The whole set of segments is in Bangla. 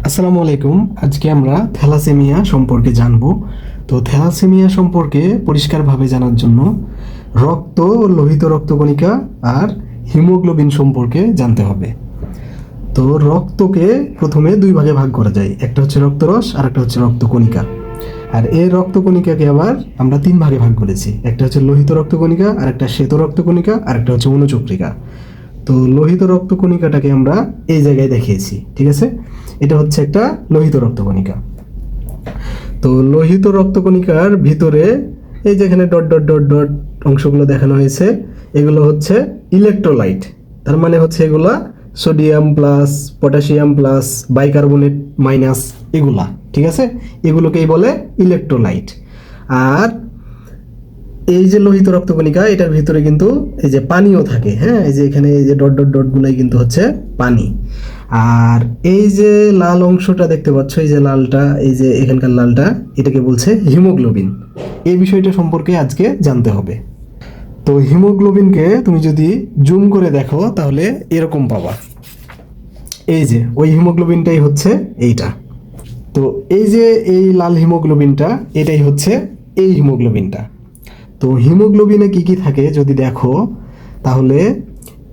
আসসালামু আলাইকুম। আজকে আমরা থ্যালাসেমিয়া সম্পর্কে জানব। তো থ্যালাসেমিয়া সম্পর্কে পরিষ্কারভাবে জানার জন্য রক্ত, লোহিত রক্তকণিকা আর হিমোগ্লোবিন সম্পর্কে জানতে হবে। তো রক্তকে প্রথমে দুই ভাগে ভাগ করা যায়, একটা হচ্ছে রক্তরস আর একটা হচ্ছে রক্তকণিকা। আর এই রক্তকণিকাকে আবার আমরা তিন ভাগে ভাগ করেছি, একটা হচ্ছে লোহিত রক্তকণিকা, আর একটা শ্বেত রক্তকণিকা, আর একটা হচ্ছে অনুচক্রিকা। তো লোহিত রক্তকণিকাটাকে আমরা এই জায়গায় দেখিয়েছি, ঠিক আছে? এটা হচ্ছে একটা লোহিত রক্তকণিকা। তো লোহিত রক্তকণিকার ভিতরে এই যেখানে ডট ডট ডট ডট অংশগুলো দেখানো হয়েছে, এগুলো হচ্ছে ইলেকট্রোলাইট। তার মানে হচ্ছে এগুলা sodium plus, potassium plus, bicarbonate minus, এগুলা, ঠিক আছে? এগুলোকেই বলে ইলেকট্রোলাইট। আর এই যে লোহিত রক্তকণিকা, এটার ভিতরে কিন্তু এই যে পানিও থাকে। হ্যাঁ, এই যে এখানে এই যে ডট ডট ডট গুলাই কিন্তু হচ্ছে পানি। আর এই যে লাল অংশটা দেখতে পাচ্ছ, এই যে লালটা, এই যে এখানকার লালটা, এটাকে বলছে হিমোগ্লোবিন। এই বিষয়টা সম্পর্কে আজকে জানতে হবে। তো হিমোগ্লোবিনকে তুমি যদি জুম করে দেখো তাহলে এরকম পাবা। এই যে ওই হিমোগ্লোবিনটাই হচ্ছে এইটা। তো এই যে এই লাল হিমোগ্লোবিনটা, এটাই হচ্ছে এই হিমোগ্লোবিনটা। তো হিমোগ্লোবিনে কি কি থাকে যদি দেখো, তাহলে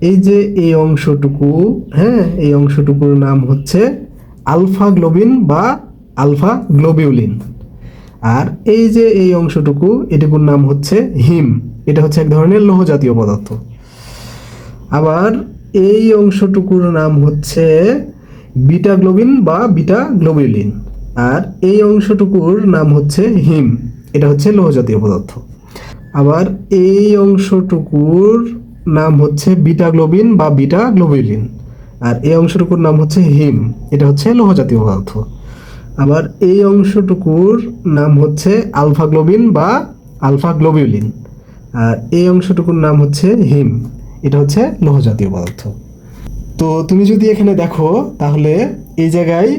এই যে এই অংশটুকু, হ্যাঁ, এই অংশটুকুর নাম হচ্ছে আলফা গ্লোবিন বা আলফা গ্লোবিউলিন। আর এই যে এই অংশটুকু, এটুকুর নাম হচ্ছে হিম। এটা হচ্ছে এক ধরনের লৌহ জাতীয় পদার্থ। আবার এই অংশটুকুর নাম হচ্ছে বিটা গ্লোবিন বা বিটা গ্লোবিউলিন। আর এই অংশটুকুর নাম হচ্ছে হিম। এটা হচ্ছে লৌহ জাতীয় পদার্থ। আবার এই অংশটুকুর নাম হচ্ছে বিটা গ্লোবিন বা বিটা গ্লোবিউলিন। আর এই অংশটুকুর নাম হচ্ছে হিম। এটা হচ্ছে লৌহ জাতীয় পদার্থ। আবার এই অংশটুকুর নাম হচ্ছে আলফা গ্লোবিন বা আলফা গ্লোবিউলিন। আর এই অংশটুকুর নাম হচ্ছে হিম। এটা হচ্ছে লৌহ জাতীয় পদার্থ। তো তুমি যদি এখানে দেখো, তাহলে এই জায়গায়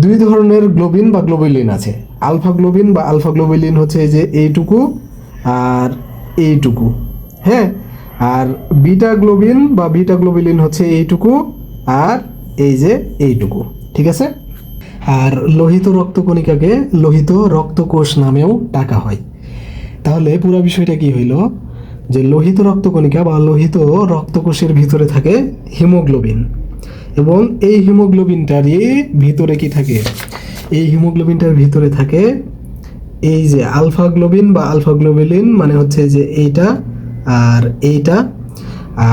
দুই ধরনের গ্লোবিন বা গ্লোবিউলিন আছে। আলফা গ্লোবিন বা আলফা গ্লোবিউলিন হচ্ছে এই যে এইটুকু আর এইটুকু, হ্যাঁ। আর বিটা গ্লোবিন বা বিটা গ্লোবিউলিন হচ্ছে এইটুকু আর এই যে এইটুকু, ঠিক আছে? আর লোহিত রক্তকণিকাকে লোহিত রক্তকোষ নামেও ডাকা হয়। তাহলে পুরো বিষয়টা কি হইল, যে লোহিত রক্তকণিকা বা লোহিত রক্তকোষের ভিতরে থাকে হিমোগ্লোবিন। এবং এই হিমোগ্লোবিনটারই ভিতরে কি থাকে, এই হিমোগ্লোবিনটার ভিতরে থাকে এই যে আলফা গ্লোবিন বা আলফা গ্লোবিলিন, মানে হচ্ছে যে এইটা আর এইটা।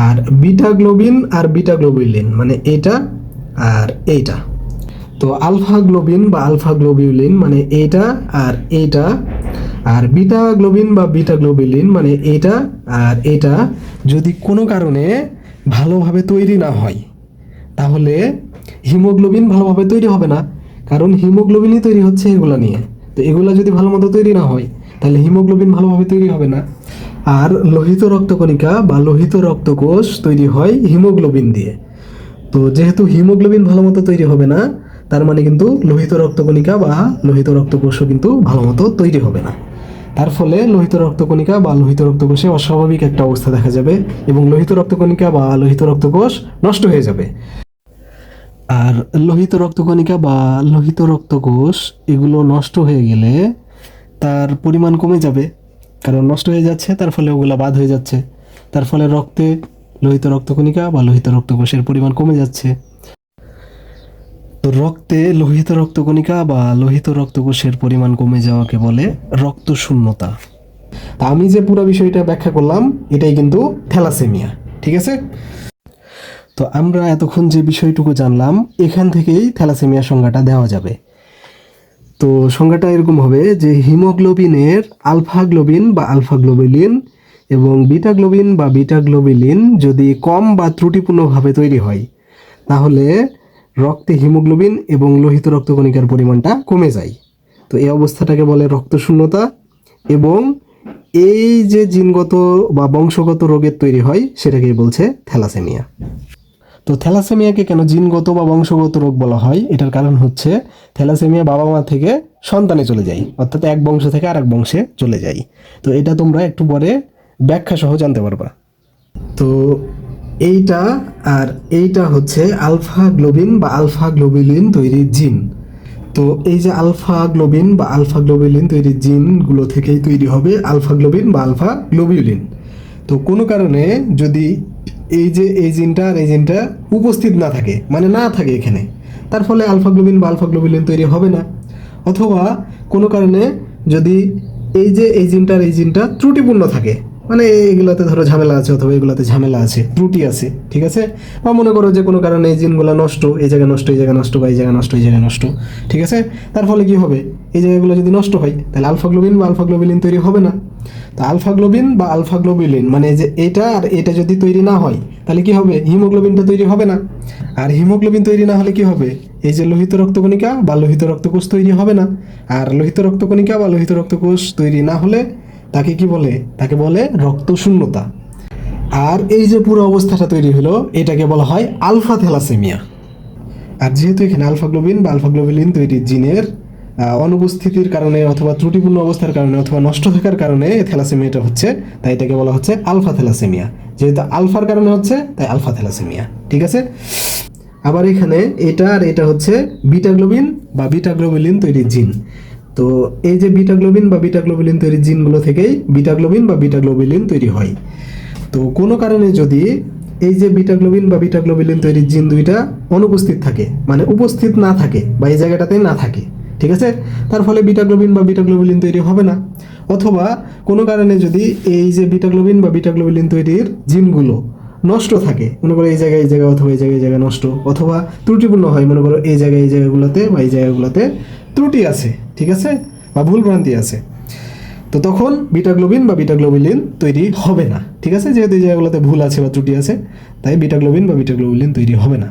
আর বিটা গ্লোবিন আর বিটা গ্লোবিলিন, মানে এইটা আর এইটা। তো আলফা গ্লোবিন বা আলফা গ্লোবিউলিন মানে এইটা আর এইটা। আর বিটা গ্লোবিন বা বিটা গ্লোবিউলিন মানে এইটা আর এইটা যদি কোনো কারণে ভালোভাবে তৈরি না হয়, তাহলে হিমোগ্লোবিন ভালোভাবে তৈরি হবে না। কারণ হিমোগ্লোবিনই তৈরি হচ্ছে এগুলা নিয়ে। তো এগুলা যদি ভালো মতো তৈরি না হয়, তাহলে হিমোগ্লোবিন ভালোভাবে তৈরি হবে না। আর লোহিত রক্তকণিকা বা লোহিত রক্তকোষ তৈরি হয় হিমোগ্লোবিন দিয়ে। তো যেহেতু হিমোগ্লোবিন ভালো মতো তৈরি হবে না, তার মানে কিন্তু লোহিত রক্তকণিকা বা লোহিত রক্তকোষও কিন্তু ভালো মতো তৈরি হবে না। তার ফলে লোহিত রক্তকণিকা বা লোহিত রক্তকোষে অস্বাভাবিক একটা অবস্থা দেখা যাবে এবং লোহিত রক্তকণিকা বা লোহিত রক্তকোষ নষ্ট হয়ে যাবে। আর লোহিত রক্তকণিকা বা লোহিত রক্তকোষ এগুলো নষ্ট হয়ে গেলে তার পরিমাণ কমে যাবে, কারণ নষ্ট হয়ে যাচ্ছে, তার ফলে ওগুলা বাদ হয়ে যাচ্ছে। তার ফলে রক্তে লোহিত রক্তকণিকা বা লোহিত রক্তকোষের পরিমাণ কমে যাচ্ছে। তো রক্তে লোহিত রক্তকণিকা বা লোহিত রক্তকোষের পরিমাণ কমে যাওয়াকে বলে রক্ত শূন্যতা। তা আমি যে পুরো বিষয়টা ব্যাখ্যা করলাম, এটাই কিন্তু থ্যালাসেমিয়া, ঠিক আছে? তো আমরা এতক্ষণ যে বিষয়টুকু জানলাম, এখান থেকেই থ্যালাসেমিয়া সংজ্ঞাটা দেওয়া যাবে। তো সংজ্ঞাটা এরকম হবে যে হিমোগ্লোবিনের আলফা গ্লোবিন বা আলফা গ্লোবিলিন এবং বিটা গ্লোবিন বা বিটা গ্লোবিলিন যদি কম বা ত্রুটিপূর্ণভাবে তৈরি হয়, তাহলে রক্তে হিমোগ্লোবিন এবং লোহিত রক্তকণিকার পরিমাণটা কমে যায়। তো এই অবস্থাটাকে বলে রক্তশূন্যতা। এবং এই যে জিনগত বা বংশগত রোগের তৈরি হয়, সেটাকেই বলছে থ্যালাসেমিয়া। তো থ্যালাসেমিয়াকে কেন জিনগত বা বংশগত রোগ বলা হয়, এটার কারণ হচ্ছে থ্যালাসেমিয়া বাবা মা থেকে সন্তানে চলে যায়, অর্থাৎ এক বংশ থেকে আরেক বংশে চলে যায়। তো এটা তোমরা একটু পরে ব্যাখ্যা সহ জানতে পারবা। তো এইটা আর এইটা হচ্ছে আলফা গ্লোবিন বা আলফা গ্লোবিলিন তৈরির জিন। তো এই যে আলফা গ্লোবিন বা আলফা গ্লোবিলিন তৈরির জিনগুলো থেকেই তৈরি হবে আলফা গ্লোবিন বা আলফা গ্লোবিউলিন। তো কোনো কারণে যদি এই যে এই জিনটা আর এই জিনটা উপস্থিত না থাকে, মানে না থাকে এখানে, তার ফলে আলফা গ্লোবিন বা আলফা গ্লোবিলিন তৈরি হবে না। অথবা কোনো কারণে যদি এই যে এই জিনটা আর এই জিনটা ত্রুটিপূর্ণ থাকে, মানে এগুলোতে ধরো ঝামেলা আছে অথবা এগুলোতে ঝামেলা আছে, ত্রুটি আছে, ঠিক আছে, বা মনে করো যে কোনো কারণে এই জিনগুলো নষ্ট, এই জায়গায় নষ্ট, এই জায়গায় নষ্ট, বা এই জায়গায় নষ্ট, এই জায়গায় নষ্ট, ঠিক আছে, তার ফলে কি হবে, এই জায়গাগুলো যদি নষ্ট হয় তাহলে আলফা গ্লোবিন বা আলফা গ্লোবিলিন তৈরি হবে না। তো আলফা গ্লোবিন বা আলফা গ্লোবিলিন মানে যে এটা আর এটা যদি তৈরি না হয় তাহলে কি হবে, হিমোগ্লোবিনটা তৈরি হবে না। আর হিমোগ্লোবিন তৈরি না হলে কি হবে, এই যে লোহিত রক্তকণিকা বা লোহিত রক্তকোষ তৈরি হবে না। আর লোহিত রক্তকণিকা বা লোহিত রক্তকোষ তৈরি না হলে তাকে কি বলে, তাকে বলে রক্তশূন্যতা। আর এই যে পুরো অবস্থাটা তৈরি হলো এটাকে বলা হয় আলফা থ্যালাসেমিয়া। আর যেহেতু এখানে আলফা গ্লোবিন বা আলফা গ্লোবিলিন তৈরির জিনের অনুপস্থিতির কারণে অথবা ত্রুটিপূর্ণ অবস্থার কারণে অথবা নষ্ট থাকার কারণে এই থ্যালাসেমিয়াটা হচ্ছে, তাই এটাকে বলা হচ্ছে আলফা থ্যালাসেমিয়া। যেহেতু আলফার কারণে হচ্ছে তাই আলফা থ্যালাসেমিয়া, ঠিক আছে। আবার এখানে এটা আর এটা হচ্ছে বিটা গ্লোবিন বা বিটা গ্লোবিলিন তৈরির জিন। তো এই যে বিটা গ্লোবিন বা বিটা গ্লোবিলিন তৈরির জিনগুলো থেকেই বিটা গ্লোবিন বা বিটা গ্লোবিলিন তৈরি হয়। তো কোনো কারণে যদি এই যে বিটা গ্লোবিন বা বিটা গ্লোবিলিন তৈরির জিন দুইটা অনুপস্থিত থাকে, মানে উপস্থিত না থাকে বা এই জায়গাটাতে না থাকে, ঠিক আছে, তার ফলে বিটা গ্লোবিন বা বিটা গ্লোবিলিন তৈরি হবে না। অথবা কোনো কারণে যদি এই যে বিটা গ্লোবিন বা বিটা গ্লোবিলিন তৈরির জিনগুলো নষ্ট থাকে, মনে করো এই জায়গায় অথবা এই জায়গায় নষ্ট, অথবা ত্রুটিপূর্ণ হয়, মনে করো এই জায়গাগুলোতে বা এই জায়গাগুলোতে ত্রুটি আছে, ঠিক আছে, বা ভুল ভ্রান্তি আছে, তো তখন বিটা গ্লোবিন বা বিটা গ্লোবিলিন তৈরি হবে না, ঠিক আছে, যেহেতু এই জায়গাগুলোতে ভুল আছে বা ত্রুটি আছে, তাই বিটা গ্লোবিন বা বিটা গ্লোবিলিন তৈরি হবে না।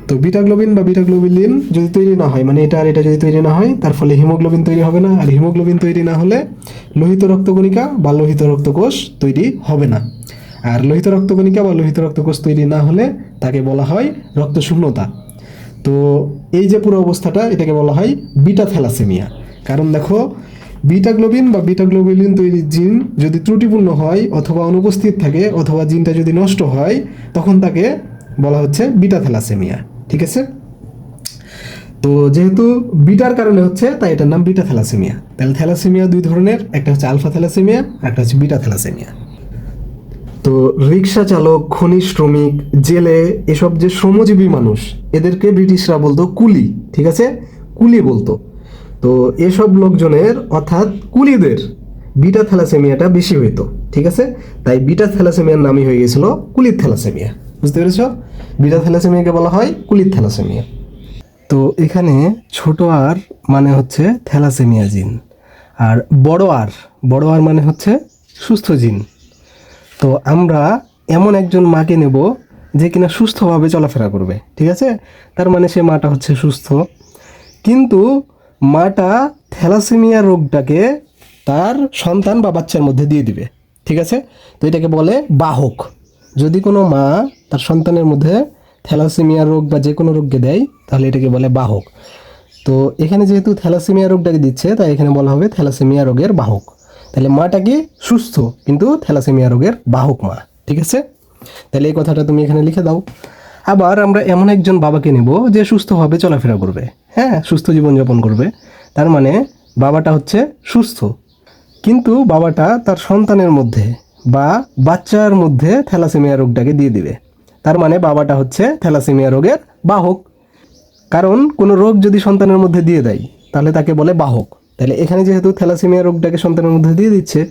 তো বিটা গ্লোবিন বা বিটা গ্লোবিলিন যদি তৈরি না হয়, মানে এটা আর এটা যদি তৈরি না হয়, তার ফলে হিমোগ্লোবিন তৈরি হবে না। আর হিমোগ্লোবিন তৈরি না হলে লোহিত রক্তকণিকা বা লোহিত রক্তকোষ তৈরি হবে না। আর লোহিত রক্তকণিকা বা লোহিত রক্তকোষ তৈরি না হলে তাকে বলা হয় রক্তশূন্যতা। তো এই যে পুরো অবস্থাটা এটাকে বলা হয় বিটা থ্যালাসেমিয়া। কারণ দেখো, বিটা গ্লোবিন বা বিটা গ্লোবিলিন তৈরির জিন যদি ত্রুটিপূর্ণ হয় অথবা অনুপস্থিত থাকে অথবা জিনটা যদি নষ্ট হয়, তখন তাকে বলা হচ্ছে বিটা থ্যালাসেমিয়া, ঠিক আছে। তো যেহেতু বিটার কারণে হচ্ছে তাই এটার নাম বিটা থ্যালাসেমিয়া। তাহলে থ্যালাসেমিয়া দুই ধরনের, একটা হচ্ছে আলফা থ্যালাসেমিয়া, একটা হচ্ছে বিটা থ্যালাসেমিয়া। তো রিক্সা চালক, খনি শ্রমিক, জেলে, এসব যে শ্রমজীবী মানুষ, এদেরকে ব্রিটিশরা বলতো কুলি, ঠিক আছে, কুলি বলতো। তো এসব লোকজনের অর্থাৎ কুলিদের বিটা থ্যালাসেমিয়াটা বেশি হইতো, ঠিক আছে, তাই বিটা থ্যালাসেমিয়ার নামই হয়ে গেছিল কুলির থ্যালাসেমিয়া। বুঝতে পেরেছ, বিটা থ্যালাসেমিয়াকে বলা হয় কুলির থ্যালাসেমিয়া। তো এখানে ছোট আর মানে হচ্ছে থ্যালাসেমিয়া জিন, আর বড় আর মানে হচ্ছে সুস্থ জিন। তো আমরা এমন একজন মাকে নেব যে কিনা সুস্থভাবে চলাফেরা করবে, ঠিক আছে, তার মানে সে মাটা হচ্ছে সুস্থ, কিন্তু মাটা থ্যালাসেমিয়া রোগটাকে তার সন্তান বা বাচ্চার মধ্যে দিয়ে দিবে, ঠিক আছে। তো এটাকে বলে বাহক। যদি কোনো মা তার সন্তানের মধ্যে থ্যালাসেমিয়া রোগ বা যে কোনো রোগকে দেয় তাহলে এটাকে বলে বাহক। তো এখানে যেহেতু থ্যালাসেমিয়া রোগটাকে দিচ্ছে তাই এখানে বলা হবে থ্যালাসেমিয়া রোগের বাহক। তাহলে মাটা কি সুস্থ কিন্তু থ্যালাসেমিয়া রোগের বাহক মা, ঠিক আছে। তাহলে এই কথাটা তুমি এখানে লিখে দাও। আবার আমরা এমন একজন বাবাকে নেব যে সুস্থভাবে চলাফেরা করবে, হ্যাঁ, সুস্থ জীবনযাপন করবে। তার মানে বাবাটা হচ্ছে সুস্থ, কিন্তু বাবাটা তার সন্তানের মধ্যে বা বাচ্চার মধ্যে থ্যালাসেমিয়া রোগটাকে দিয়ে দিবে। তার মানে বাবাটা হচ্ছে থ্যালাসেমিয়া রোগের বাহক। কারণ কোনো রোগ যদি সন্তানের মধ্যে দিয়ে দেয় তাহলে তাকে বলে বাহক। তাহলে এখানে যেহেতু থ্যালাসেমিয়া রোগটাকে সন্তানের মধ্যে দিয়ে দিচ্ছে,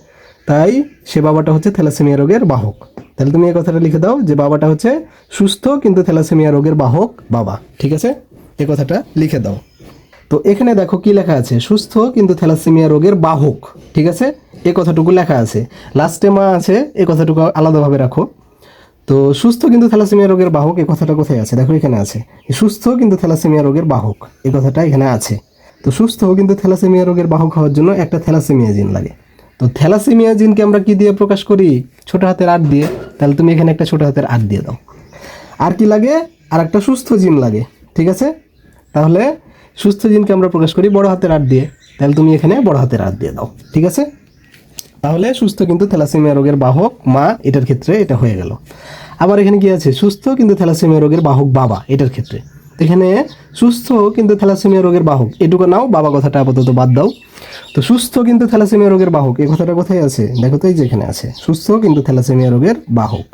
তাই সে বাবাটা হচ্ছে থ্যালাসেমিয়া রোগের বাহক। তাহলে তুমি এই কথাটা লিখে দাও যে বাবাটা হচ্ছে সুস্থ কিন্তু থ্যালাসেমিয়া রোগের বাহক বাবা, ঠিক আছে, এই কথাটা লিখে দাও। তো এখানে দেখো কি লেখা আছে, সুস্থ কিন্তু থ্যালাসেমিয়া রোগের বাহক, ঠিক আছে, এই কথাটুকু লেখা আছে। লাস্টে মা আছে, এই কথাটুকু আলাদাভাবে রাখো। তো সুস্থ কিন্তু থ্যালাসেমিয়া রোগের বাহক, এই কথাটা কোথায় আছে, দেখো এখানে আছে, সুস্থ কিন্তু থ্যালাসেমিয়া রোগের বাহক, এই কথাটা এখানে আছে। তো সুস্থ কিন্তু থ্যালাসেমিয়া রোগের বাহক হওয়ার জন্য একটা থ্যালাসেমিয়া জিন লাগে। তো থ্যালাসেমিয়া জিনকে আমরা কি দিয়ে প্রকাশ করি, ছোট হাতের আর দিয়ে। তাহলে তুমি এখানে একটা ছোট হাতের আর দিয়ে দাও। আর কি লাগে, আর একটা সুস্থ জিন লাগে, ঠিক আছে। তাহলে সুস্থ জিনকে আমরা প্রকাশ করি বড় হাতের আর দিয়ে, তাহলে তুমি এখানে বড় হাতের আর দিয়ে দাও, ঠিক আছে। তাহলে সুস্থ কিন্তু থ্যালাসেমিয়া রোগের বাহক মা, এটার ক্ষেত্রে এটা হয়ে গেল। আবার এখানে কি আছে, সুস্থ কিন্তু থ্যালাসেমিয়া রোগের বাহক বাবা, এটার ক্ষেত্রে এখানে সুস্থ কিন্তু থ্যালাসেমিয়া রোগের বাহক, এটুকু নাও, বাবা কথাটা আপাতত বাদ দাও। তো সুস্থ কিন্তু থ্যালাসেমিয়া রোগের বাহক, এই কথাটা কোথায় আছে দেখো তো, এই যে এখানে আছে, সুস্থ কিন্তু থ্যালাসেমিয়া রোগের বাহক।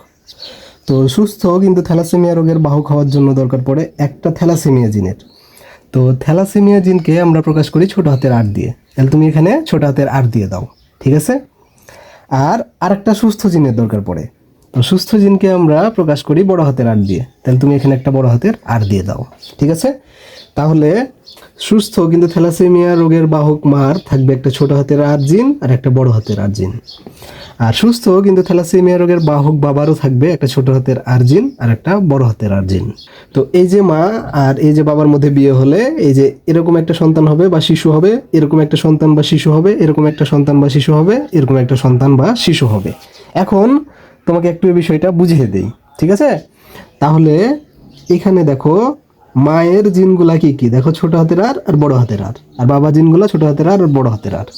তো সুস্থ কিন্তু থ্যালাসেমিয়া রোগের বাহক হওয়ার জন্য দরকার পড়ে একটা থ্যালাসেমিয়া জিনের। তো থ্যালাসেমিয়া জিনকে আমরা প্রকাশ করি ছোট হাতের আর দিয়ে, তাহলে তুমি এখানে ছোট হাতের আর দিয়ে দাও, ঠিক আছে। আর আরেকটা সুস্থ জিনের দরকার পড়ে, তো সুস্থ জিনকে আমরা প্রকাশ করি বড় হাতের আর দিয়ে, তাহলে তুমি এখানে একটা বড় হাতের আর দিয়ে দাও, ঠিক আছে। তাহলে সুস্থ কিন্তু থ্যালাসেমিয়া রোগের বাহক মার থাকবে একটা ছোট হাতের আর জিন আর একটা বড় হাতের আর জিন। আর সুস্থ কিন্তু থ্যালাসেমিয়া রোগের বাহক বাবারও থাকবে একটা ছোট হাতের আর জিন আর একটা বড় হাতের আর জিন। তো এই যে মা আর এই যে বাবার মধ্যে বিয়ে হলে এই যে এরকম একটা সন্তান হবে বা শিশু হবে, এরকম একটা সন্তান বা শিশু হবে, এরকম একটা সন্তান বা শিশু হবে, এরকম একটা সন্তান বা শিশু হবে। এখন তোমাকে একটু এই বিষয়টা বুঝিয়ে দেই, ঠিক আছে। তাহলে এখানে দেখো মায়ের জিনগুলা কি কি, দেখো ছোট হাতের আর বড় হাতের আর বাবা জিনগুলা ছোট হাতের আর বড় হাতের আর।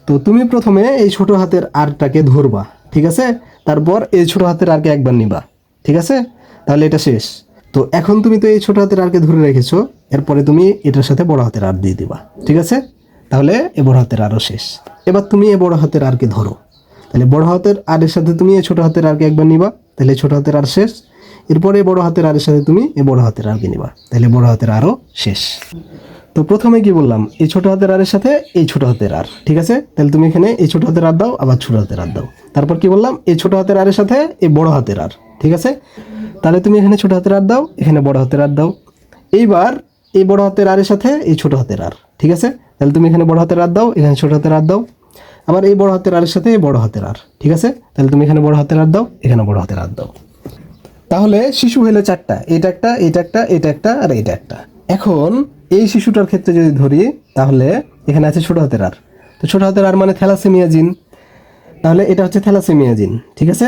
তো তুমি প্রথমে এই ছোট হাতের আরটাকে ধরবা, ঠিক আছে, তারপর এই ছোট হাতের আরকে একবার নিবা, ঠিক আছে, তাহলে এটা শেষ। তো এখন তুমি তো এই ছোট হাতের আরকে ধরে রেখেছো, এরপরে তুমি এটার সাথে বড় হাতের আর দিয়ে দিবা, ঠিক আছে, তাহলে এ বড় হাতের আরও শেষ। এবার তুমি এ বড় হাতের আরকে ধরো, তাহলে বড় হাতের আরের সাথে তুমি এই ছোট হাতের আরকে একবার নিবা, তাহলে ছোট হাতের আর শেষ। এরপরে বড় হাতের আরের সাথে তুমি এই বড় হাতের আরকে নিবা, তাহলে বড় হাতের আরও শেষ। তো প্রথমে কি বললাম, এই ছোট হাতের আরের সাথে এই ছোট হাতের আর, ঠিক আছে, তাহলে তুমি এখানে এই ছোট হাতের আর দাও, আবার ছোট হাতের আর দাও। তারপর কি বললাম, এই ছোট হাতের আরের সাথে এই বড় হাতের আর, ঠিক আছে, তাহলে তুমি এখানে ছোট হাতের আর দাও, এখানে বড় হাতের আর দাও। এইবার এই বড় হাতের আরের সাথে এই ছোট হাতের আর, ঠিক আছে, তাহলে তুমি এখানে বড় হাতের আর দাও, এখানে ছোট হাতের আর দাও। আবার এই বড় হাতের আরের সাথে এই বড় হাতের আর, ঠিক আছে, তাহলে তুমি এখানে বড় হাতের আর দাও, এখানে বড় হাতের আর দাও। তাহলে শিশু হলো চারটা, এটা একটা, এটা একটা, এটা একটা আর এটা একটা। এখন এই শিশুটার ক্ষেত্রে যদি ধরি, তাহলে এখানে আছে ছোট হাতের আর, তো ছোট হাতের আর মানে থ্যালাসেমিয়া জিন, তাহলে এটা হচ্ছে থ্যালাসেমিয়া জিন, ঠিক আছে।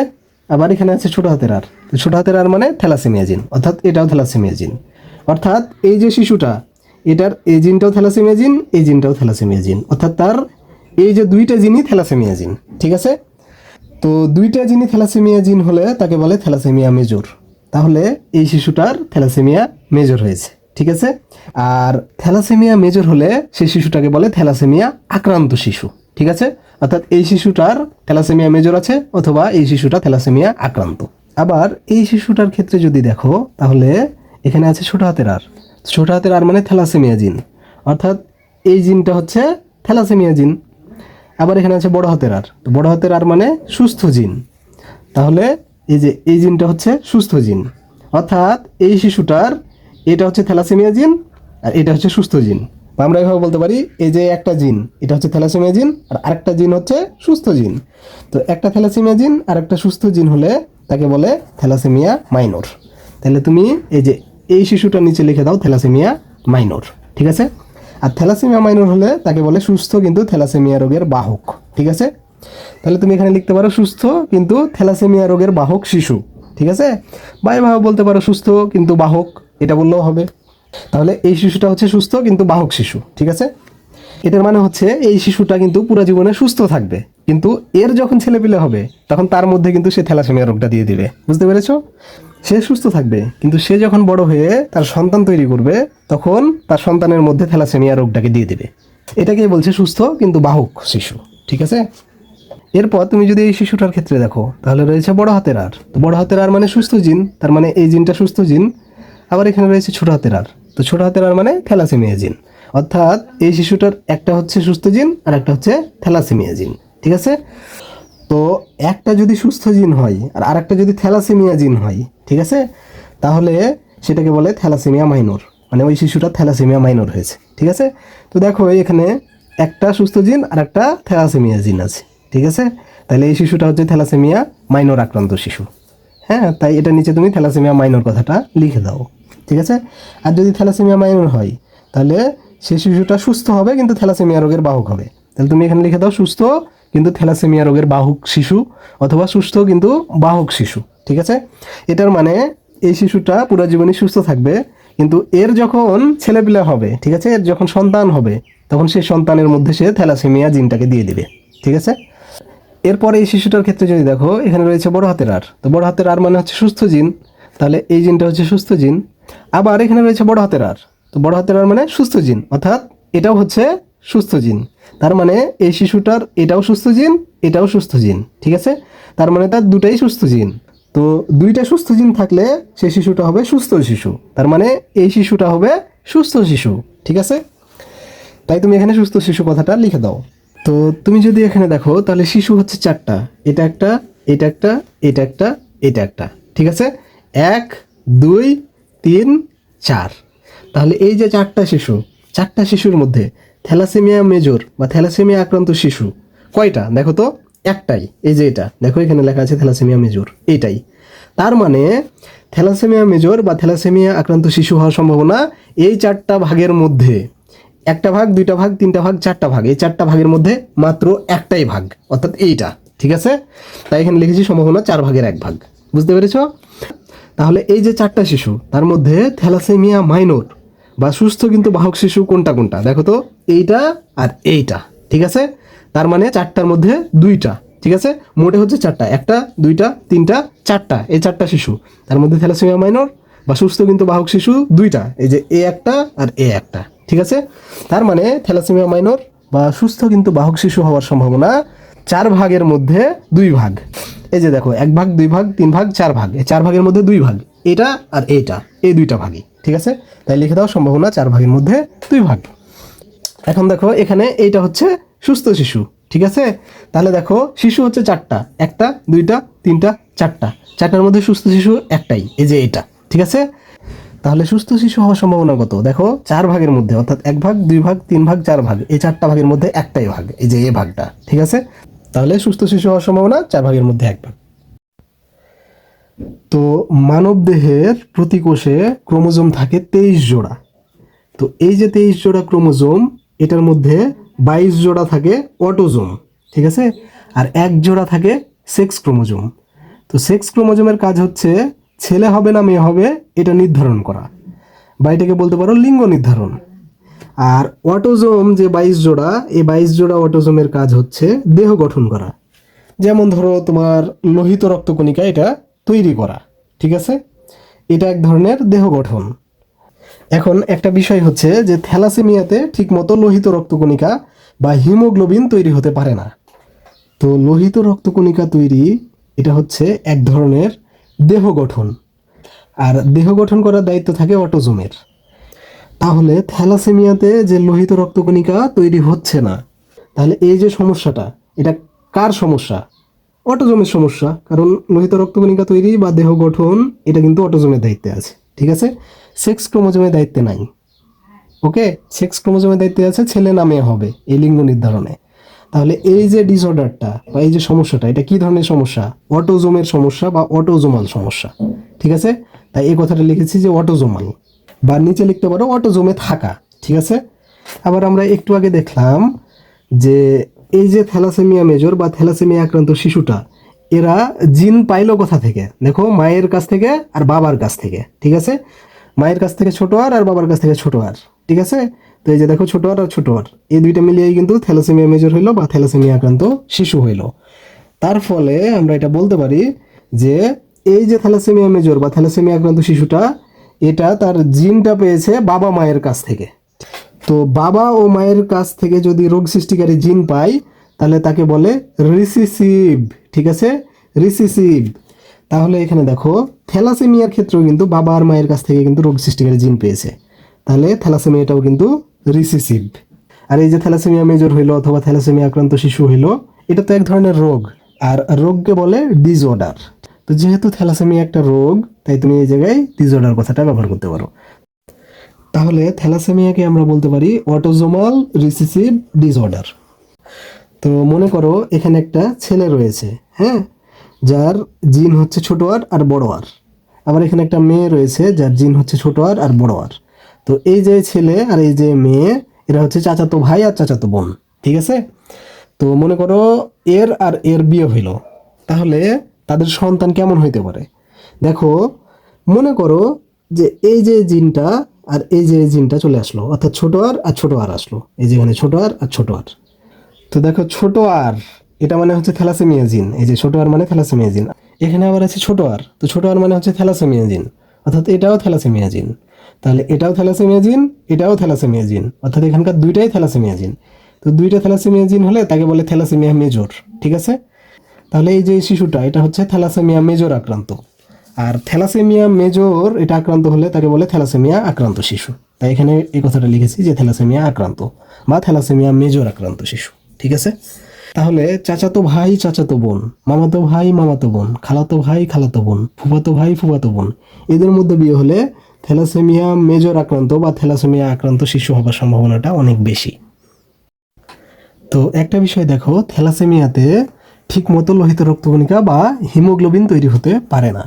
আবার এখানে আছে ছোট হাতের আর, তো ছোট হাতের আর মানে থ্যালাসেমিয়া জিন, অর্থাৎ এটাও থ্যালাসেমিয়া জিন। অর্থাৎ এই যে শিশুটা, এটার এই জিনটাও থ্যালাসেমিয়া জিন, এই জিনটাও থ্যালাসেমিয়া জিন, অর্থাৎ তার এই যে দুইটা জিনই থ্যালাসেমিয়া জিন, ঠিক আছে। তো দুইটা জিনই থ্যালাসেমিয়া জিন হলে তাকে বলে থ্যালাসেমিয়া মেজর। তাহলে এই শিশুটার থ্যালাসেমিয়া মেজর হয়েছে, ঠিক আছে। আর থ্যালাসেমিয়া মেজর হলে সেই শিশুটাকে বলে থ্যালাসেমিয়া আক্রান্ত শিশু, ঠিক আছে। অর্থাৎ এই শিশুটার থ্যালাসেমিয়া মেজর আছে অথবা এই শিশুটা থ্যালাসেমিয়া আক্রান্ত। আবার এই শিশুটার ক্ষেত্রে যদি দেখো, তাহলে এখানে আছে ছোট হাতের আর, ছোট হাতের আর মানে থ্যালাসেমিয়া জিন, অর্থাৎ এই জিনটা হচ্ছে থ্যালাসেমিয়া জিন। আবার এখানে আছে বড় হাতের আর, তো বড় হাতের আর মানে সুস্থ জিন, তাহলে এই যে এই জিনটা হচ্ছে সুস্থ জিন, অর্থাৎ এই শিশুটার এটা হচ্ছে থ্যালাসেমিয়া জিন আর এটা হচ্ছে সুস্থ জিন। বা আমরা এভাবে বলতে পারি, এই যে একটা জিন এটা হচ্ছে থ্যালাসেমিয়া জিন আর আরেকটা জিন হচ্ছে সুস্থ জিন। তো একটা থ্যালাসেমিয়া জিন আর একটা সুস্থ জিন হলে তাকে বলে থ্যালাসেমিয়া মাইনর। তাহলে তুমি এই যে এই শিশুটার নিচে লিখে দাও থ্যালাসেমিয়া মাইনর, ঠিক আছে। আর থ্যালাসেমিয়া মাইনর হলে তাকে বলে সুস্থ কিন্তু থ্যালাসেমিয়া রোগের বাহক, ঠিক আছে। তাহলে তুমি এখানে লিখতে পারো সুস্থ কিন্তু থ্যালাসেমিয়া রোগের বাহক শিশু, ঠিক আছে। বা এভাবে বলতে পারো সুস্থ কিন্তু বাহক, এটা বললেও হবে। তাহলে এই শিশুটা হচ্ছে সুস্থ কিন্তু বাহক শিশু, ঠিক আছে। এটার মানে হচ্ছে এই শিশুটা কিন্তু পুরো জীবনে সুস্থ থাকবে, কিন্তু এর যখন ছেলেপিলে হবে তখন তার মধ্যে কিন্তু সে থ্যালাসেমিয়া রোগটা দিয়ে দিবে, বুঝতে পেরেছো। সে সুস্থ থাকবে কিন্তু সে যখন বড় হয়ে তার সন্তান তৈরি করবে তখন তার সন্তানের মধ্যে থ্যালাসেমিয়া রোগটাকে দিয়ে দিবে। এটাকেই বলছে সুস্থ কিন্তু বাহক শিশু, ঠিক আছে। এরপর তুমি যদি এই শিশুটার ক্ষেত্রে দেখো, তাহলে রয়েছে বড় হাতের আর, তো বড় হাতের আর মানে সুস্থ জিন, তার মানে এই জিনটা সুস্থ জিন। আবার এখানে রয়েছে ছোট হাতের আর, তো ছোট হাতের আর মানে থ্যালাসেমিয়া জিন, অর্থাৎ এই শিশুটার একটা হচ্ছে সুস্থ জিন আর একটা হচ্ছে থ্যালাসেমিয়া জিন, ঠিক আছে। তো একটা যদি সুস্থ জিন হয় আর আরেকটা যদি থ্যালাসেমিয়া জিন হয়, ঠিক আছে, তাহলে সেটাকে বলে থ্যালাসেমিয়া মাইনর, মানে ওই শিশুটা থ্যালাসেমিয়া মাইনর হয়েছে, ঠিক আছে। তো দেখো এখানে একটা সুস্থ জিন আর একটা থ্যালাসেমিয়া জিন আছে, ঠিক আছে। তাহলে এই শিশুটা হচ্ছে থ্যালাসেমিয়া মাইনর আক্রান্ত শিশু, হ্যাঁ, তাই এটা নিচে তুমি থ্যালাসেমিয়া মাইনর কথাটা লিখে দাও, ঠিক আছে। আর যদি থ্যালাসেমিয়া মাইনর হয় তাহলে সেই শিশুটা সুস্থ হবে কিন্তু থ্যালাসেমিয়া রোগের বাহক হবে, তাহলে তুমি এখানে লিখে দাও সুস্থ কিন্তু থ্যালাসেমিয়া রোগের বাহক শিশু অথবা সুস্থ কিন্তু বাহক শিশু, ঠিক আছে। এটার মানে এই শিশুটা পুরো জীবনই সুস্থ থাকবে, কিন্তু এর যখন ছেলেপিলে হবে, ঠিক আছে, এর যখন সন্তান হবে তখন সেই সন্তানের মধ্যে সে থ্যালাসেমিয়া জিনটাকে দিয়ে দিবে, ঠিক আছে। এরপরে এই শিশুটার ক্ষেত্রে যদি দেখো এখানে রয়েছে বড় হাতের আর, তো বড় হাতের আর মানে হচ্ছে সুস্থ জিন, তাহলে এই জিনটা হচ্ছে সুস্থ জিন। আবার এখানে রয়েছে বড় হাতের আর, তো বড় হাতের আর মানে সুস্থ জিন, অর্থাৎ এটাও হচ্ছে সুস্থ জিন। তার মানে এই শিশুটার এটাও সুস্থ জিন, এটাও সুস্থ জিন, ঠিক আছে। তার মানে তার দুটাই সুস্থ জিন। তো দুইটা সুস্থ জিন থাকলে সেই শিশুটা হবে সুস্থ শিশু, তার মানে এই শিশুটা হবে সুস্থ শিশু, ঠিক আছে। তাই তুমি এখানে সুস্থ শিশু কথাটা লিখে দাও। তো তুমি যদি এখানে দেখো তাহলে শিশু হচ্ছে চারটা, এটা একটা, এটা একটা, এটা একটা, এটা একটা, ঠিক আছে। 1 2 3 4। তাহলে এই যে চারটা শিশুর মধ্যে থ্যালাসেমিয়া মেজর বা থ্যালাসেমিয়া আক্রান্ত শিশু কয়টা দেখো তো? একটাই, এই যে এটা দেখো এখানে লেখা আছে থ্যালাসেমিয়া মেজর, এইটাই। তার মানে থ্যালাসেমিয়া মেজর বা থ্যালাসেমিয়া আক্রান্ত শিশু হওয়ার সম্ভাবনা এই চারটা ভাগের মধ্যে, একটা ভাগ, দুইটা ভাগ, তিনটা ভাগ, চারটা ভাগ, এই চারটা ভাগের মধ্যে মাত্র একটাই ভাগ, অর্থাৎ এইটা, ঠিক আছে। তাই এখানে লিখেছি সম্ভাবনা 4 ভাগের 1 ভাগ। বুঝতে পেরেছো? তাহলে এই যে চারটা শিশু তার মধ্যে থ্যালাসেমিয়া মাইনর বা সুস্থ কিন্তু বাহক শিশু কোনটা কোনটা দেখো তো? এইটা আর এইটা, ঠিক আছে। তার মানে চারটার মধ্যে দুইটা, ঠিক আছে। মোটে হচ্ছে চারটা, একটা, দুইটা, তিনটা, চারটা, এই চারটা শিশু তার মধ্যে থ্যালাসেমিয়া মাইনর বা সুস্থ কিন্তু বাহক শিশু দুইটা, এই যে এ একটা আর এ একটা, ঠিক আছে। তার মানে থ্যালাসেমিয়া মাইনর বা সুস্থ কিন্তু বাহক শিশু হওয়ার সম্ভাবনা 4 ভাগের মধ্যে 2 ভাগ। এই যে দেখো 1 ভাগ, 2 ভাগ, 3 ভাগ, 4 ভাগ, এই 4 ভাগের মধ্যে 2 ভাগ, এটা আর এইটা, এই দুইটা ভাগই, ঠিক আছে। তাই লিখে দাও সম্ভাবনা 4 ভাগের মধ্যে 2 ভাগ। এখন দেখো এখানে এইটা হচ্ছে সুস্থ শিশু, ঠিক আছে। তাহলে দেখো শিশু হচ্ছে চারটা, একটা, দুইটা, তিনটা, চারটা, চারটার মধ্যে সুস্থ শিশু একটাই, এই যে এটা, ঠিক আছে। তাহলে সুস্থ শিশু হওয়ার সম্ভাবনা কত দেখো? 4 ভাগের মধ্যে, অর্থাৎ 1 ভাগ, 2 ভাগ, 3 ভাগ, 4 ভাগ, এই চারটা ভাগের মধ্যে একটাই ভাগ, এই যে এই ভাগটা, ঠিক আছে। তাহলে সুস্থ শিশু হওয়ার সম্ভাবনা 4 ভাগের মধ্যে 1 ভাগ। তো মানব দেহের প্রতি কোষে ক্রোমোজোম থাকে 23 জোড়া। তো এই যে 23 জোড়া ক্রোমোজোম, এটার মধ্যে 22 জোড়া থাকে অটোজোম, ঠিক আছে। আর 1 জোড়া থাকে সেক্স ক্রোমোজোম। তো সেক্স ক্রোমোজোমের কাজ হচ্ছে ছেলে হবে না মেয়ে হবে এটা নির্ধারণ করা, বা এটাকে বলতে পারো লিঙ্গ নির্ধারণ। আর অটোজোম যে 22 জোড়া, এই 22 জোড়া অটোজোমের কাজ হচ্ছে দেহ গঠন করা। যেমন ধরো তোমার লোহিত রক্তকণিকা এটা তৈরি করা, ঠিক আছে। এটা এক ধরনের দেহ গঠন। এখন একটা বিষয় হচ্ছে যে থ্যালাসেমিয়াতে ঠিকমতো লোহিত রক্তকণিকা বা হিমোগ্লোবিন তৈরি হতে পারে না। তো লোহিত রক্তকণিকা তৈরি এটা হচ্ছে এক ধরনের দেহ গঠন, আর দেহ গঠন করার দায়িত্ব থাকে অটোজোমের। তাহলে থ্যালাসেমিয়াতে যে লোহিত রক্তকণিকা তৈরি হচ্ছে না, তাহলে এই যে সমস্যাটা, এটা কার সমস্যা? অটোজোমের সমস্যা। কারণ লোহিত রক্তকণিকা তৈরি বা দেহ গঠন এটা কিন্তু অটোজোমের দায়িত্বে আছে, ঠিক আছে। সেক্স ক্রোমোজোমের দায়িত্বে নাই। ওকে, সেক্স ক্রোমোজোমের দায়িত্বে আছে ছেলে না মেয়ে হবে এই লিঙ্গ নির্ধারণে। তাহলে এই যে ডিসঅর্ডারটা বা এই যে সমস্যাটা, এটা কি ধরনের সমস্যা? অটোজোমের সমস্যা বা অটোজোমাল সমস্যা, ঠিক আছে। তাই এই কথাটা লিখেছি যে অটোজোমাল, বা নিচে লিখতে পারো অটোজোমে থাকা, ঠিক আছে। আবার আমরা একটু আগে দেখলাম যে এই যে থ্যালাসেমিয়া মেজর বা থ্যালাসেমিয়া আক্রান্ত শিশুটা, এরা জিন পাইলো কোথা থেকে? দেখো মায়ের কাছ থেকে আর বাবার কাছ থেকে, ঠিক আছে। মায়ের কাছ থেকে ছোট আর বাবার কাছ থেকে ছোট আর, ঠিক আছে। তো এই যে দেখো ছোট আর ছোট আর, এই দুইটা মিলিয়েই কিন্তু থ্যালাসেমিয়া মেজর হইলো বা থ্যালাসেমিয়া আক্রান্ত শিশু হইলো। তার ফলে আমরা এটা বলতে পারি যে এই যে থ্যালাসেমিয়া মেজর বা থ্যালাসেমিয়া আক্রান্ত শিশুটা, এটা তার জিনটা পেয়েছে বাবা মায়ের কাছ থেকে। তো বাবা ও মায়ের কাছ থেকে যদি রোগ সৃষ্টিকারী জিন পায় তাহলে তাকে বলে রিসিসিভ, ঠিক আছে, রিসিসিভ। তাহলে এখানে দেখো থ্যালাসেমিয়ার ক্ষেত্রেও কিন্তু বাবা আর মায়ের কাছ থেকে কিন্তু রোগ সৃষ্টিকারী জিন পেয়েছে, তাহলে থ্যালাসেমিয়াটাও কিন্তু রিসিসিভ। আর এই যে থ্যালাসেমিয়া মেজর হইলো অথবা থ্যালাসেমিয়া আক্রান্ত শিশু হইলো, এটা তো এক ধরনের রোগ, আর রোগকে বলে ডিসঅর্ডার। তো যেহেতু থ্যালাসেমিয়া একটা রোগ, তাই তুমি এই জায়গায় ডিসঅর্ডার কথাটা ব্যবহার করতে পারো। তাহলে থ্যালাসেমিয়াকে আমরা বলতে পারি অটোজোমাল রিসিসিভ ডিসঅর্ডার। তো মনে করো এখানে একটা ছেলে রয়েছে, হ্যাঁ, যার জিন হচ্ছে ছোট আর আর বড় আর। আবার এখানে একটা মেয়ে রয়েছে যার জিন হচ্ছে ছোট আর আর বড় আর। তো এই যে ছেলে আর এই যে মেয়ে, এরা হচ্ছে চাচাতো ভাই আর চাচাতো বোন, ঠিক আছে। তো মনে করো এর আর এর বিয়ে হইল, তাহলে তাদের সন্তান কেমন হইতে পারে? দেখো মনে করো যে এই যে জিনটা আর এই যে জিনটা চলে আসলো, অর্থাৎ ছোট আর আর ছোট আর আসলো, এই যে এখানে ছোট আর আর ছোট আর। তো দেখো ছোট আর এটা মানে হচ্ছে থ্যালাসেমিয়া জিন, এই যে ছোট আর মানে থ্যালাসেমিয়া জিন। এখানে আবার আছে ছোট আর, তো ছোট আর মানে হচ্ছে থ্যালাসেমিয়া জিন, অর্থাৎ এটাও থ্যালাসেমিয়া জিন। তাহলে এটাও থ্যালাসেমিয়া জিন, এটাও থ্যালাসেমিয়া জিন, অর্থাৎ এখানকার দুইটাই থ্যালাসেমিয়া জিন। তো দুইটা থ্যালাসেমিয়া জিন হলে তাকে বলে থ্যালাসেমিয়া মেজর, ঠিক আছে। তাহলে এই যে শিশুটা এটা হচ্ছে থ্যালাসেমিয়া মেজর আক্রান্ত, আর থ্যালাসেমিয়া মেজর এটা আক্রান্ত হলে তাকে বলে থ্যালাসেমিয়া আক্রান্ত শিশু। তাই এখানে এই কথাটা লিখেছি যে থ্যালাসেমিয়া আক্রান্ত বা থ্যালাসেমিয়া মেজর আক্রান্ত শিশু, ঠিক আছে। তাহলে চাচাতো ভাই চাচাতো বোন, মামাতো ভাই মামাতো বোন, খালাতো ভাই খালাতো বোন, ফুফাতো ভাই ফুফাতো বোন, এদের মধ্যে বিয়ে হলে থ্যালাসেমিয়া মেজর আক্রান্ত বা থ্যালাসেমিয়া আক্রান্ত শিশু হবার সম্ভাবনাটা অনেক বেশি। তো একটা বিষয় দেখো, থ্যালাসেমিয়াতে ঠিক মতো লোহিত রক্তকণিকা বা হিমোগ্লোবিন তৈরি হতে পারে না।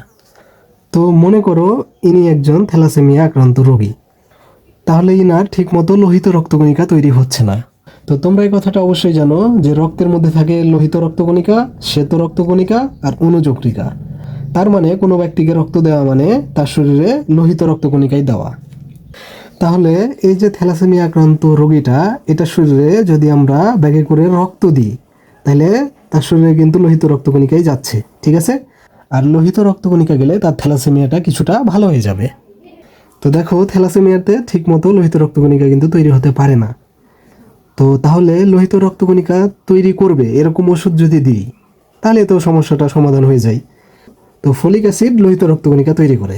তো মনে করো ইনি একজন থ্যালাসেমিয়া আক্রান্ত রোগী, তাহলে ইনার ঠিক মতো লোহিত রক্তকণিকা তৈরি হচ্ছে না। তো তোমরা এই কথাটা অবশ্যই জানো যে রক্তের মধ্যে থাকে লোহিত রক্তকণিকা, শ্বেত রক্তকণিকা আর অনুযকৃকা। তার মানে কোনো ব্যক্তিকে রক্ত দেওয়া মানে তার শরীরে লোহিত রক্তকণিকাই দেওয়া। তাহলে এই যে থ্যালাসেমিয়া আক্রান্ত রোগীটা, এটা শরীরে যদি আমরা ব্যাগে করে রক্ত দিই, তাহলে তার শরীরে কিন্তু লোহিত রক্তকণিকাই যাচ্ছে, ঠিক আছে। আর লোহিত রক্তকণিকা গেলে তার থ্যালাসেমিয়াটা কিছুটা ভালো হয়ে যাবে। তো দেখো থ্যালাসেমিয়াতে ঠিক মতো লোহিত রক্তকণিকা কিন্তু তৈরি হতে পারে না। তো তাহলে লোহিত রক্তকণিকা তৈরি করবে এরকম ওষুধ যদি দিই, তাহলে তো সমস্যাটা সমাধান হয়ে যায়। তো ফলিক অ্যাসিড লোহিত রক্তকণিকা তৈরি করে।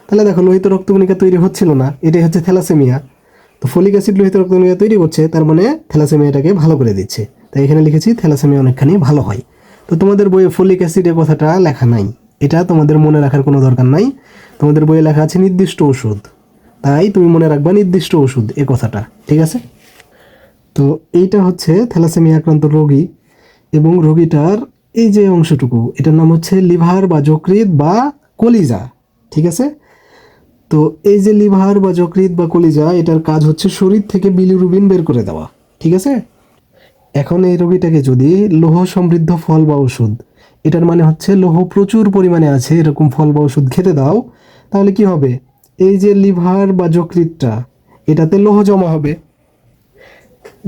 তাহলে দেখো লোহিত রক্তকণিকা তৈরি হচ্ছিল না, এটাই হচ্ছে থ্যালাসেমিয়া। তো ফলিক অ্যাসিড লোহিত রক্তকণিকা তৈরি করছে, তার মানে থ্যালাসেমিয়াটাকে ভালো করে দিচ্ছে। তাই এখানে লিখেছি থ্যালাসেমিয়া অনেকখানি ভালো হয়। তো তোমাদের বইয়ে ফলিক অ্যাসিডের কথাটা লেখা নাই, এটা তোমাদের মনে রাখার কোনো দরকার নাই। তোমাদের বইয়ে লেখা আছে নির্দিষ্ট ওষুধ, তাই তুমি মনে রাখবা নির্দিষ্ট ওষুধ এ কথাটা, ঠিক আছে। তো এইটা হচ্ছে থ্যালাসেমিয়া আক্রান্ত রোগী, এবং রোগীটার এই যে অংশটুকু এটার নাম হচ্ছে লিভার বা যকৃৎ বা কলিজা, ঠিক আছে। তো এই যে লিভার বা যকৃৎ বা কলিজা, এটার কাজ হচ্ছে শরীর থেকে বিলিরুবিন বের করে দেওয়া, ঠিক আছে। এখন এই রোগীটাকে যদি লৌহ সমৃদ্ধ ফল বা ওষুধ, এটার মানে হচ্ছে লৌহ প্রচুর পরিমাণে আছে এরকম ফল বা ওষুধ খেতে দাও, তাহলে কি হবে, এই যে লিভার বা যকৃৎটা এটাতে লৌহ জমা হবে।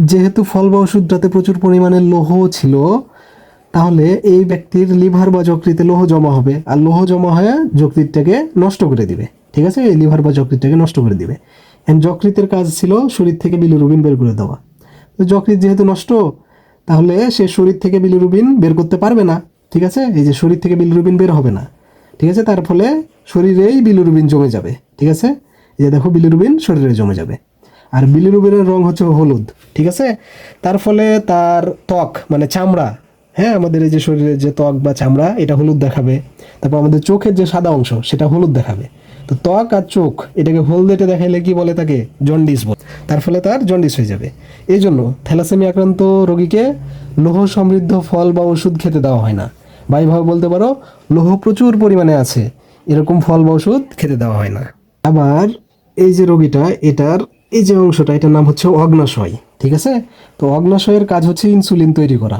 যেহেতু ফল বা ওষুধটাতে প্রচুর পরিমাণে লৌহ ছিল, তাহলে এই ব্যক্তির লিভার বা যকৃতে লৌহ জমা হবে, আর লৌহ জমা হয়ে যকৃতটাকে নষ্ট করে দিবে, ঠিক আছে। এই লিভার বা যকৃতটাকে নষ্ট করে দিবে। এন্ড যকৃতের কাজ ছিল শরীর থেকে বিলিরুবিন বের করে দেওয়া। তো যকৃত যেহেতু নষ্ট, তাহলে সে শরীর থেকে বিলিরুবিন বের করতে পারবে না, ঠিক আছে। এই যে শরীর থেকে বিলিরুবিন বের হবে না, ঠিক আছে। তার ফলে শরীরেই বিলিরুবিন জমে যাবে, ঠিক আছে। এই যে দেখো বিলিরুবিন শরীরে জমে যাবে, আর বিলিরুবিনের রং হচ্ছে হলুদ, ঠিক আছে। তার ফলে তার ত্বক মানে চামড়া, হ্যাঁ আমাদের এই যে শরীরের যে ত্বক বা চামড়া এটা হলুদ দেখাবে। তারপর আমাদের চোখের যে সাদা অংশ সেটা হলুদ দেখাবে। তো ত্বক আর চোখ এটাকে হলদেটে দেখাইলে কি বলে, তাকে জন্ডিস বলে। তার ফলে তার জন্ডিস হয়ে যাবে। এই জন্য থ্যালাসেমিয়া আক্রান্ত রোগীকে লৌহ সমৃদ্ধ ফল বা ওষুধ খেতে দেওয়া হয় না, বা এইভাবে বলতে পারো লৌহ প্রচুর পরিমাণে আছে এরকম ফল বা ওষুধ খেতে দেওয়া হয় না। আবার এই যে রোগীটা, এটার এই যে অংশটা এটার নাম হচ্ছে অগ্নাশয়, ঠিক আছে। তো অগ্নাশয়ের কাজ হচ্ছে ইনসুলিন তৈরি করা।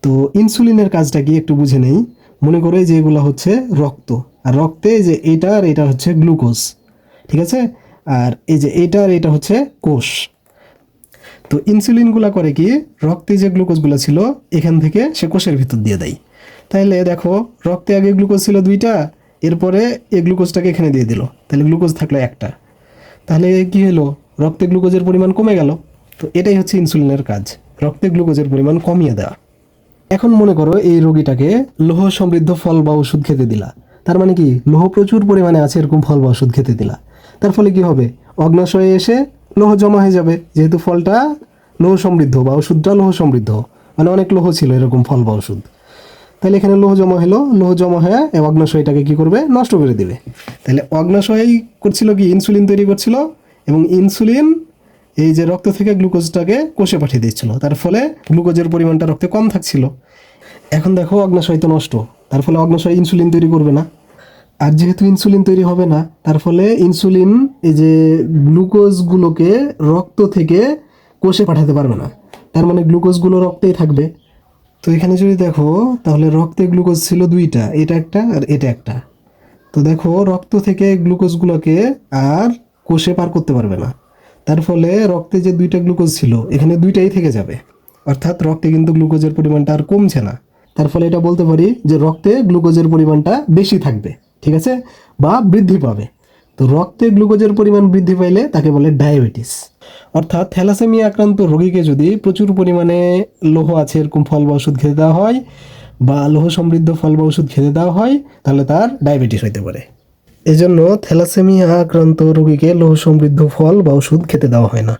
তো ইনসুলিনের কাজটা কি একটু বুঝে নেই। মনে করে যে এগুলো হচ্ছে রক্ত, আর রক্তে যে এইটা আর এটা হচ্ছে গ্লুকোজ, ঠিক আছে। আর এই যে এইটা আর এটা হচ্ছে কোষ। তো ইনসুলিনগুলো করে কি, রক্তে যে গ্লুকোজগুলো ছিল এখান থেকে সে কোষের ভিতর দিয়ে দেয়। তাহলে দেখো রক্তে আগে গ্লুকোজ ছিল দুইটা, এরপরে এই গ্লুকোজটাকে এখানে দিয়ে দিল, তাহলে গ্লুকোজ থাকলো একটা। তাহলে কি হলো, রক্তে গ্লুকোজের পরিমাণ কমে গেল। তো এটাই হচ্ছে ইনসুলিনের কাজ, রক্তে গ্লুকোজের পরিমাণ কমিয়ে দেওয়া। এখন মনে করো এই রোগীটাকে লৌহ সমৃদ্ধ ফল বা ওষুধ খেতে দিলা, তার মানে কি লৌহ প্রচুর পরিমাণে আছে এরকম ফল বা ওষুধ খেতে দিলা। তার ফলে কি হবে, অগ্নাশয়ে এসে লৌহ জমা হয়ে যাবে, যেহেতু ফলটা লৌহ সমৃদ্ধ বা ওষুধটা লৌহ সমৃদ্ধ, মানে অনেক লৌহ ছিল এরকম ফল বা ওষুধ। তাহলে এখানে লৌহ জমা হলো, লৌহ জমা হয়ে অগ্নাশয়টাকে কি করবে, নষ্ট করে দিবে। তাহলে অগ্নাশয় করছিল কি, ইনসুলিন তৈরি করছিল, এবং ইনসুলিন এই যে রক্ত থেকে গ্লুকোজটাকে কোষে পাঠিয়ে দিচ্ছিল, তার ফলে গ্লুকোজের পরিমাণটা রক্তে কম থাকছিল। এখন দেখো অগ্নাশয় তো নষ্ট, তার ফলে অগ্নাশয় ইনসুলিন তৈরি করবে না। আর যেহেতু ইনসুলিন তৈরি হবে না, তার ফলে ইনসুলিন এই যে গ্লুকোজগুলোকে রক্ত থেকে কোষে পাঠাতে পারবে না, তার মানে গ্লুকোজগুলো রক্তেই থাকবে। তো এখানে যদি দেখো তাহলে রক্তে গ্লুকোজ ছিল দুইটা, এটা একটা আর এটা একটা। তো দেখো রক্ত থেকে গ্লুকোজগুলোকে আর কোষে পার করতে পারবে না, তার ফলে রক্তে যে দুইটা গ্লুকোজ ছিল এখানে দুইটাই থেকে যাবে। অর্থাৎ রক্তে কিন্তু গ্লুকোজের পরিমাণটা আর কমছে না। তার ফলে এটা বলতে পারি যে রক্তে গ্লুকোজের পরিমাণটা বেশি থাকবে, ঠিক আছে, বা বৃদ্ধি পাবে। তো রক্তে গ্লুকোজের পরিমাণ বৃদ্ধি পাইলে তাকে বলে ডায়াবেটিস। অর্থাৎ থ্যালাসেমিয়া আক্রান্ত রোগীকে যদি প্রচুর পরিমাণে লৌহ আছে এরকম ফল বা ওষুধ খেতে দেওয়া হয়, বা লৌহ সমৃদ্ধ ফল বা ওষুধ খেতে দেওয়া হয়, তাহলে তার ডায়াবেটিস হতে পারে। এজন্য থ্যালাসেমিয়া আক্রান্ত রোগীকে লৌহ সমৃদ্ধ ফল বা ওষুধ খেতে দেওয়া হয় না।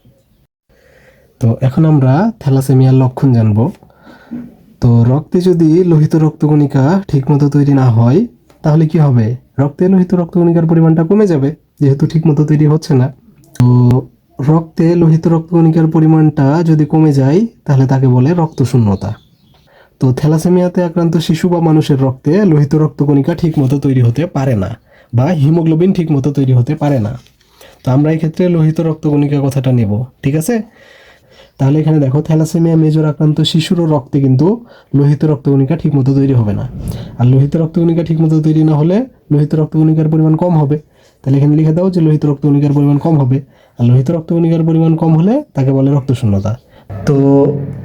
তো এখন আমরা থ্যালাসেমিয়ার লক্ষণ জানব। তো রক্তে যদি লোহিত রক্তকণিকা ঠিকমতো তৈরি না হয় তাহলে কি হবে? রক্তে লোহিত রক্তকণিকার পরিমাণটা কমে যাবে, যেহেতু ঠিকমতো তৈরি হচ্ছে না। তো রক্তে লোহিত রক্তকণিকার পরিমাণটা যদি কমে যায় তাহলে তাকে বলে রক্তশূন্যতা। তো থ্যালাসেমিয়াতে আক্রান্ত শিশু বা মানুষের রক্তে লোহিত রক্তকণিকা ঠিকমতো তৈরি হতে পারে না, বা হিমোগ্লোবিন ঠিকমতো তৈরি হতে পারে না। তো আমরা এই ক্ষেত্রে লোহিত রক্তকণিকা কথাটা নেব, ঠিক আছে? তাহলে এখানে দেখো, থ্যালাসেমিয়া মেজর আক্রান্ত শিশুরও রক্তে কিন্তু লোহিত রক্তকণিকা ঠিকমতো তৈরি হবে না। আর লোহিত রক্তকণিকা ঠিকমতো তৈরি না হলে লোহিত রক্তকণিকার পরিমাণ কম হবে। তাহলে এখানে লিখে দাও যে লোহিত রক্তকণিকার পরিমাণ কম হবে। আর লোহিত রক্তকণিকার পরিমাণ কম হলে তাকে বলে রক্তশূন্যতা। তো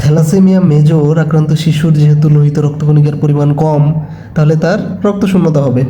থ্যালাসেমিয়া মেজর আক্রান্ত শিশুর যেহেতু লোহিত রক্তকণিকার পরিমাণ কম, তাহলে তার রক্তশূন্যতা হবে।